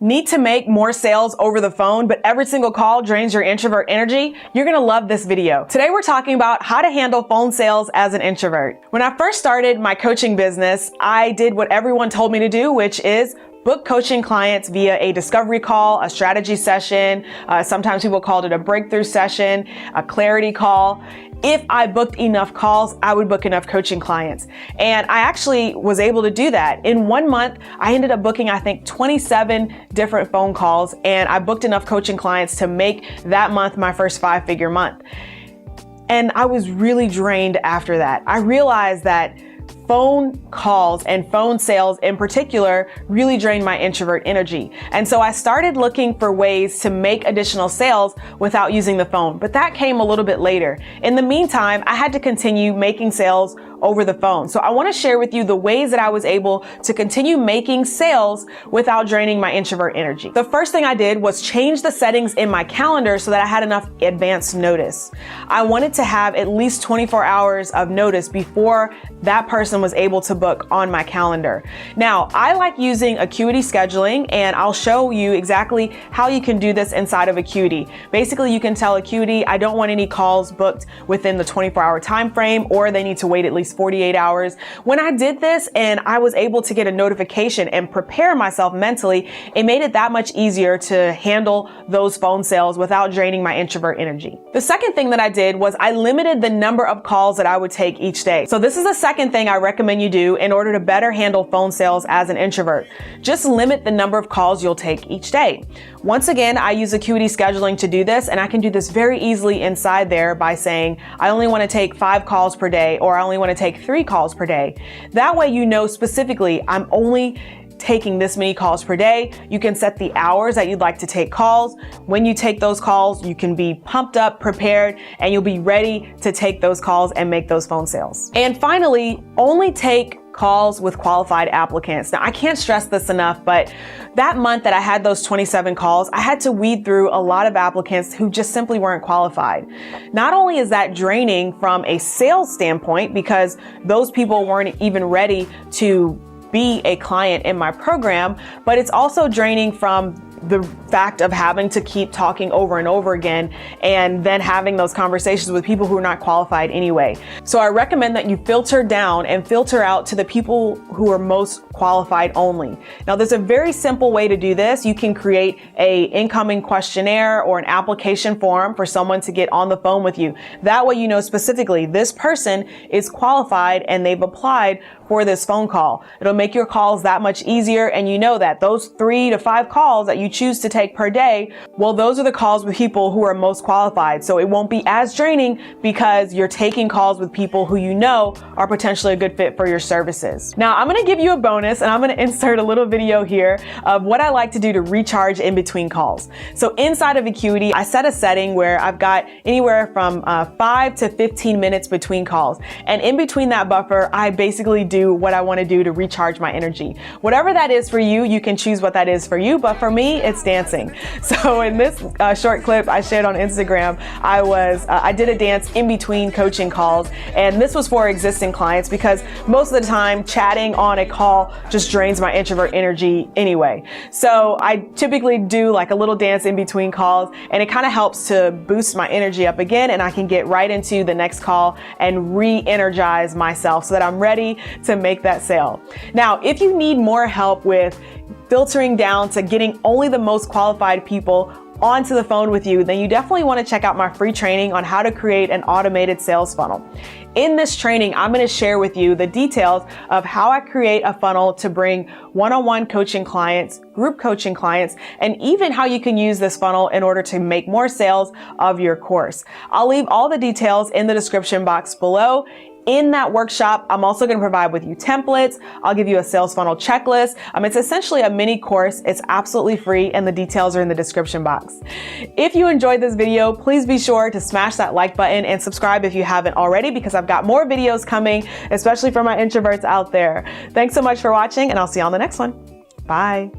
Need to make more sales over the phone, but every single call drains your introvert energy? You're gonna love this video. Today we're talking about how to handle phone sales as an introvert. When I first started my coaching business, I did what everyone told me to do, which is book coaching clients via a discovery call, a strategy session. Sometimes people called it a breakthrough session, a clarity call. If I booked enough calls, I would book enough coaching clients. And I actually was able to do that. In 1 month, I ended up booking, I think, 27 different phone calls, and I booked enough coaching clients to make that month my first 5-figure month. And I was really drained after that. I realized that phone calls and phone sales in particular really drained my introvert energy. And so I started looking for ways to make additional sales without using the phone, but that came a little bit later. In the meantime, I had to continue making sales over the phone. So I want to share with you the ways that I was able to continue making sales without draining my introvert energy. The first thing I did was change the settings in my calendar so that I had enough advance notice. I wanted to have at least 24 hours of notice before that person was able to book on my calendar. Now, I like using Acuity scheduling, and I'll show you exactly how you can do this inside of Acuity. Basically, you can tell Acuity, I don't want any calls booked within the 24-hour time frame, or they need to wait at least 48 hours. When I did this and I was able to get a notification and prepare myself mentally, it made it that much easier to handle those phone sales without draining my introvert energy. The second thing that I did was I limited the number of calls that I would take each day. So this is the second thing I recommend you do in order to better handle phone sales as an introvert. Just limit the number of calls you'll take each day. Once again, I use Acuity scheduling to do this, and I can do this very easily inside there by saying, I only want to take 5 calls per day, or I only want to take 3 calls per day. That way you know specifically I'm only taking this many calls per day. You can set the hours that you'd like to take calls. When you take those calls, you can be pumped up, prepared, and you'll be ready to take those calls and make those phone sales. And finally, only take calls with qualified applicants. Now, I can't stress this enough, but that month that I had those 27 calls, I had to weed through a lot of applicants who just simply weren't qualified. Not only is that draining from a sales standpoint, because those people weren't even ready to be a client in my program, but it's also draining from the fact of having to keep talking over and over again and then having those conversations with people who are not qualified anyway. So I recommend that you filter down and filter out to the people who are most qualified only. Now, there's a very simple way to do this. You can create a incoming questionnaire or an application form for someone to get on the phone with you. That way you know specifically this person is qualified and they've applied for this phone call. It'll make your calls that much easier, and you know that those 3 to 5 calls that you choose to take per day, well, those are the calls with people who are most qualified. So it won't be as draining because you're taking calls with people who you know are potentially a good fit for your services. Now, I'm gonna give you a bonus, and I'm gonna insert a little video here of what I like to do to recharge in between calls. So inside of Acuity, I set a setting where I've got anywhere from 5 to 15 minutes between calls. And in between that buffer, I basically do what I want to do to recharge my energy. Whatever that is for you, you can choose what that is for you, but for me, it's dancing. So in this short clip I shared on Instagram, I did a dance in between coaching calls, and this was for existing clients because most of the time chatting on a call just drains my introvert energy anyway. So I typically do like a little dance in between calls, and it kind of helps to boost my energy up again, and I can get right into the next call and re-energize myself so that I'm ready to make that sale. Now, if you need more help with filtering down to getting only the most qualified people onto the phone with you, then you definitely want to check out my free training on how to create an automated sales funnel. In this training, I'm going to share with you the details of how I create a funnel to bring one-on-one coaching clients, group coaching clients, and even how you can use this funnel in order to make more sales of your course. I'll leave all the details in the description box below. In that workshop, I'm also going to provide with you templates. I'll give you a sales funnel checklist. It's essentially a mini course. It's absolutely free, and the details are in the description box. If you enjoyed this video, please be sure to smash that like button and subscribe if you haven't already, because I've got more videos coming, especially for my introverts out there. Thanks so much for watching, and I'll see you on the next one. Bye.